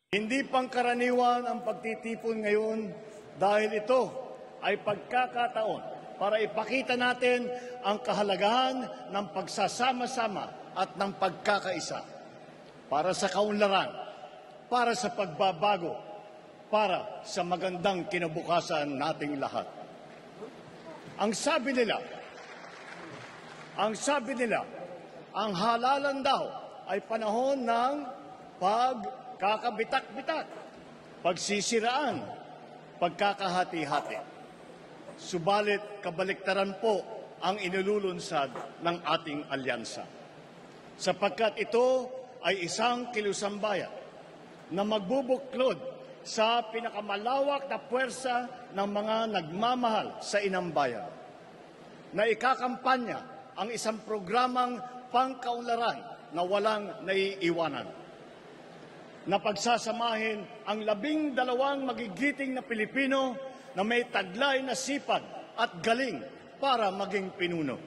Hindi pangkaraniwan ang pagtitipon ngayon dahil ito ay pagkakataon para ipakita natin ang kahalagahan ng pagsasama-sama at ng pagkakaisa para sa kaunlaran, para sa pagbabago, para sa magandang kinabukasan nating lahat. Ang sabi nila, ang halalan daw ay panahon ng pagkakabitak-bitak, pagsisiraan, pagkakahati-hati. Subalit kabaliktaran po ang inilulunsad ng ating alyansa. Sapagkat ito ay isang kilusambayan na magbubuklod sa pinakamalawak na puwersa ng mga nagmamahal sa inang bayan, na ikakampanya ang isang programang pangkaunlaran na walang naiiwanan, na pagsasamahin ang 12 magigiting na Pilipino na may taglay na sipag at galing para maging pinuno.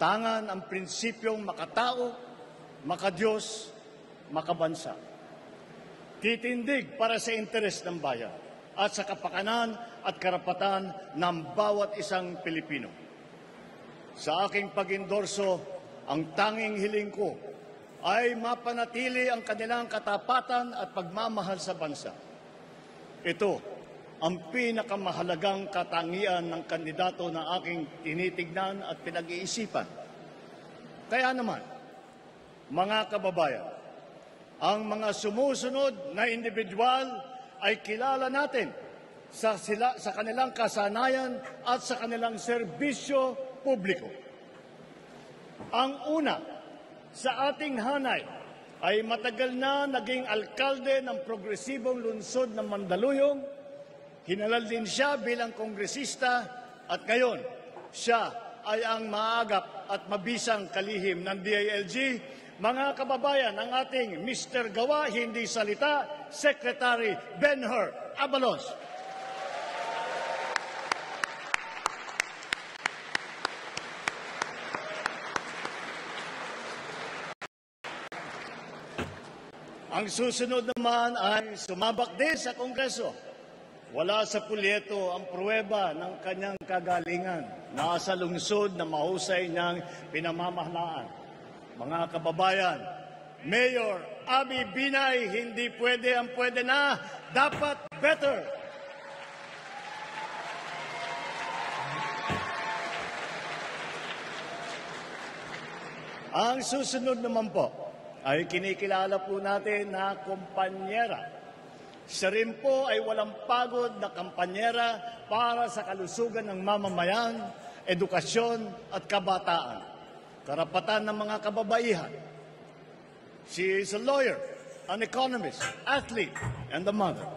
Tangan ang prinsipyong makatao, makadiyos, makabansa. Titindig para sa interes ng bayan at sa kapakanan at karapatan ng bawat isang Pilipino. Sa aking pag-endorso, ang tanging hiling ko ay mapanatili ang kanilang katapatan at pagmamahal sa bansa. Ito ang pinakamahalagang katangian ng kandidato na aking tinitignan at pinag-iisipan. Kaya naman, mga kababayan, ang mga sumusunod na individual ay kilala natin sa kanilang kasanayan at sa kanilang serbisyo publiko. Ang una sa ating hanay ay matagal na naging alkalde ng progresibong lungsod ng Mandaluyong. Hinalal din siya bilang kongresista at ngayon siya ay ang maagap at mabisang kalihim ng DILG. Mga kababayan, ang ating Mr. Gawa, Hindi Salita, Secretary Benher Abalos. Ang susunod naman ay sumabak din sa Kongreso. Wala sa pulyeto ang pruweba ng kanyang kagalingan. Nasa lungsod na mahusay niyang pinamamahalaan. Mga kababayan, Mayor Abby Binay, hindi pwede ang pwede na, dapat better. Ang susunod naman po ay kinikilala po natin na kumpanyera. Siya rin po ay walang pagod na kampanyera para sa kalusugan ng mamamayan, edukasyon at kabataan, karapatan ng mga kababaihan. She is a lawyer, an economist, athlete, and a mother.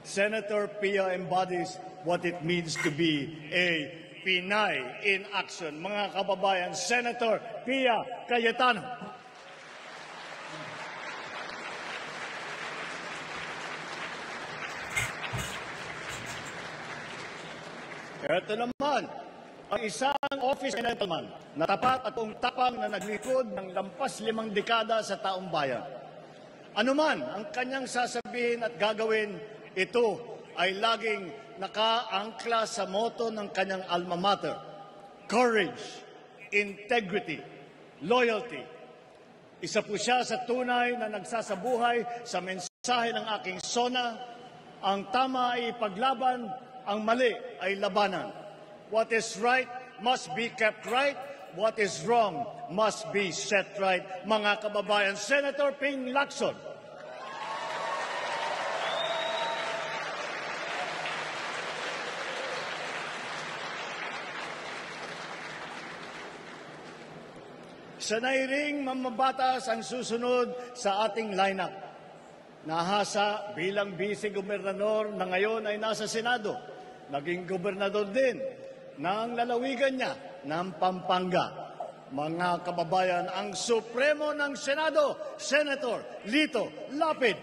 Senator Pia embodies what it means to be a Pinay in action. Mga kababayan, Senator Pia Cayetano. Ito naman, ang isang office gentleman na tapat at tapang na naglikod ng lampas 5 dekada sa taong bayan. Anuman ang kanyang sasabihin at gagawin, ito ay laging nakaangkla sa moto ng kanyang alma mater: courage, integrity, loyalty. Isa po siya sa tunay na nagsasabuhay sa mensahe ng aking SONA: ang tama ay ipaglaban, ang mali ay labanan. What is right must be kept right. What is wrong must be set right. Mga kababayan, Senator Ping Lacson. Sanay ring mamabatas ang susunod sa ating lineup. Nahasa bilang vice-gobernador na ngayon ay nasa Senado. Naging gobernador din ng lalawigan niya ng Pampanga. Mga kababayan, ang Supremo ng Senado, Senator Lito Lapid.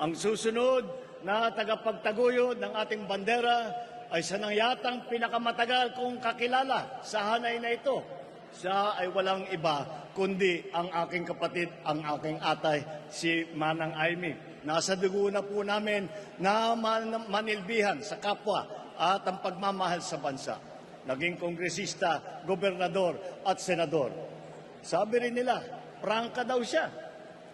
Ang susunod na tagapagtaguyod ng ating bandera, ay siya nang yatang pinakamatagal kong kakilala sa hanay na ito. Siya ay walang iba kundi ang aking kapatid, ang aking atay, si Manang Aimee. Nasa dugo na po namin na manilbihan sa kapwa at ang pagmamahal sa bansa. Naging kongresista, gobernador at senador. Sabi rin nila, prangka daw siya.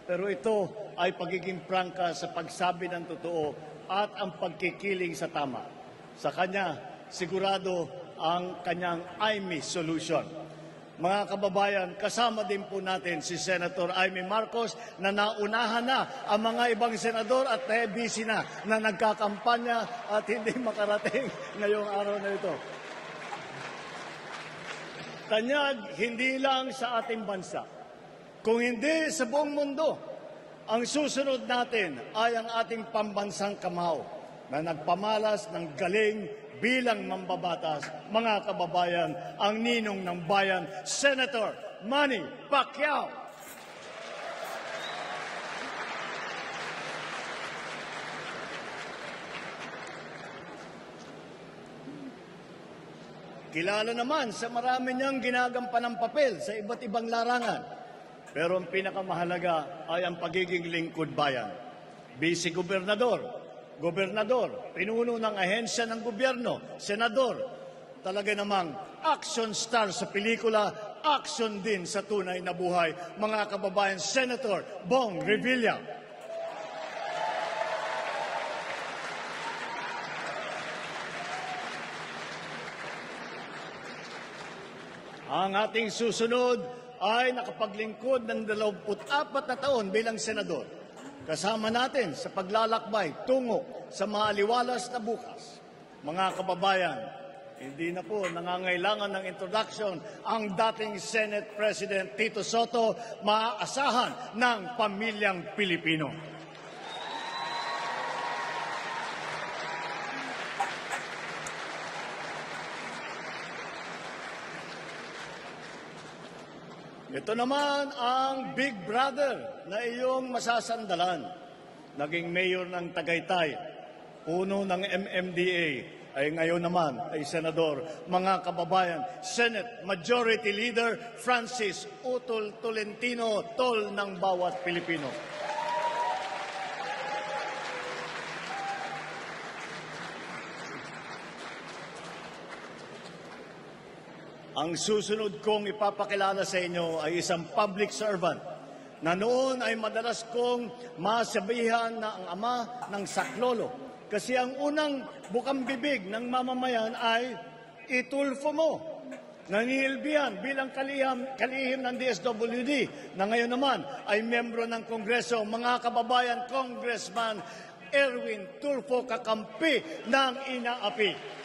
Pero ito ay pagiging prangka sa pagsabi ng totoo at ang pagkikiling sa tama. Sa kanya, sigurado ang kanyang Aimee solution. Mga kababayan, kasama din po natin si Senator Aimee Marcos na naunahan na ang mga ibang senador at busy na nagkakampanya at hindi makarating ngayong araw na ito. Tanyag, hindi lang sa ating bansa, kung hindi sa buong mundo. Ang susunod natin ay ang ating pambansang kamao na nagpamalas ng galing bilang mambabatas, mga kababayan, ang ninong ng bayan, Senator Manny Pacquiao. Kilala naman sa marami niyang ginagampanang papel sa iba't ibang larangan. Pero ang pinakamahalaga ay ang pagiging lingkod bayan. Vice-gobernador, gobernador, pinuno ng ahensya ng gobyerno, senador, talaga namang action star sa pelikula, action din sa tunay na buhay, mga kababayan, Senator Bong Revilla. Ang ating susunod ay nakapaglingkod ng 24 na taon bilang senador. Kasama natin sa paglalakbay tungo sa maaliwalas na bukas. Mga kababayan, hindi na po nangangailangan ng introduction ang dating Senate President Tito Soto, maaasahan ng pamilyang Pilipino. Ito naman ang Big Brother na iyong masasandalan. Naging mayor ng Tagaytay, puno ng MMDA, ay ngayon naman ay senador. Mga kababayan, Senate Majority Leader Francis Utol Tolentino, tol ng bawat Pilipino. Ang susunod kong ipapakilala sa inyo ay isang public servant na noon ay madalas kong masabihan na ang ama ng saklolo. Kasi ang unang bukang bibig ng mamamayan ay itulfo mo. Nanihilbihan bilang kalihim ng DSWD na ngayon naman ay membro ng Kongreso, mga kababayan, Congressman Erwin Tulfo, kakampi ng inaapi.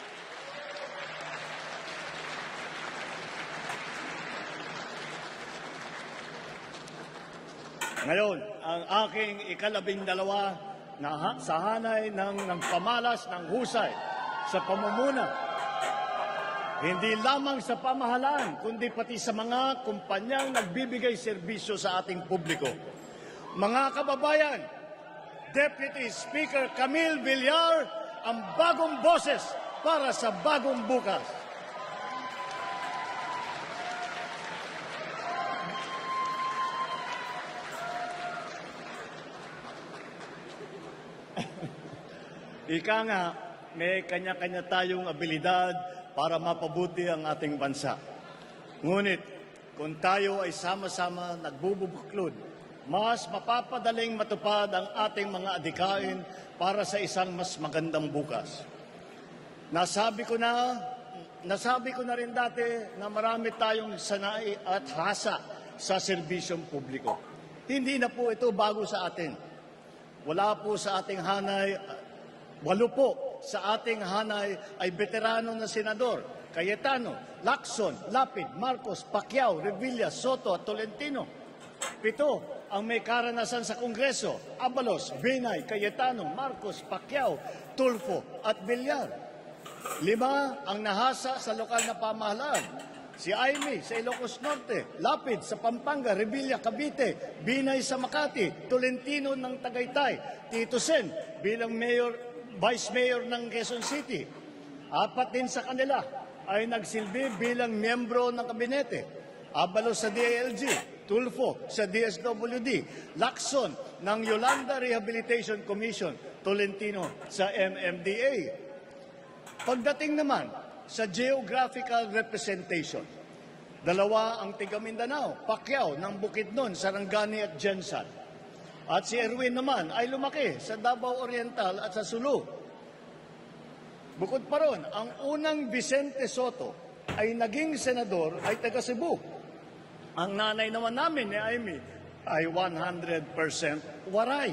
Ngayon, ang aking ika-12 na sa hanay ng pamalas ng husay sa pamumuna, hindi lamang sa pamahalaan, kundi pati sa mga kumpanyang nagbibigay serbisyo sa ating publiko. Mga kababayan, Deputy Speaker Camille Villar, ang bagong boses para sa bagong bukas. Ika nga, may kanya-kanya tayong abilidad para mapabuti ang ating bansa. Ngunit, kung tayo ay sama-sama nagbubuklod, mas mapapadaling matupad ang ating mga adhikain para sa isang mas magandang bukas. Nasabi ko na rin dati na marami tayong sanay at hasa sa serbisyong publiko. Hindi na po ito bago sa atin. Wala po sa ating hanay. 8 po sa ating hanay ay veterano na senador, Cayetano, Lacson, Lapid, Marcos, Pacquiao, Revilla, Soto at Tolentino. 7 ang may karanasan sa Kongreso, Abalos, Binay, Cayetano, Marcos, Pacquiao, Tulfo at Villar. 5 ang nahasa sa lokal na pamahalaan, si Aimee sa Ilocos Norte, Lapid sa Pampanga, Revilla, Cavite, Binay sa Makati, Tolentino ng Tagaytay, Tito Sen bilang Vice Mayor ng Quezon City, 4 din sa kanila ay nagsilbi bilang miyembro ng kabinete. Abalos sa DILG, Tulfo sa DSWD, Lacson ng Yolanda Rehabilitation Commission, Tolentino sa MMDA. Pagdating naman sa geographical representation, 2 ang tiga Mindanao, Pacquiao ng Bukidnon, Sarangani at Jensan. At si Erwin naman ay lumaki sa Davao Oriental at sa Sulu. Bukod pa ron, ang unang Vicente Soto ay naging senador ay taga Cebu. Ang nanay naman namin ni Amy ay 100% Waray.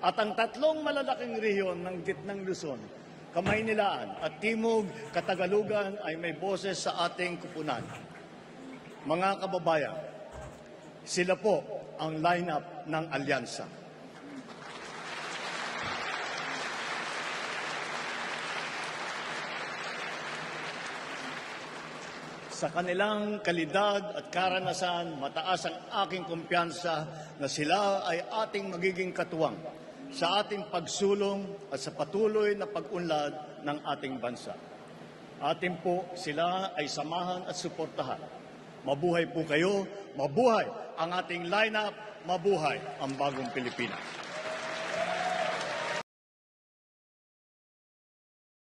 At ang 3 malalaking rehiyon ng gitnang Luzon, Kamaynilaan at Timog Katagalugan ay may boses sa ating kupunan. Mga kababayan, sila po ang lineup ng alyansa. Sa kanilang kalidad at karanasan, mataas ang aking kumpiyansa na sila ay ating magiging katuwang sa ating pagsulong at sa patuloy na pag-unlad ng ating bansa. Atin po sila ay samahan at suportahan. Mabuhay po kayo, mabuhay ang ating lineup, mabuhay ang bagong Pilipinas.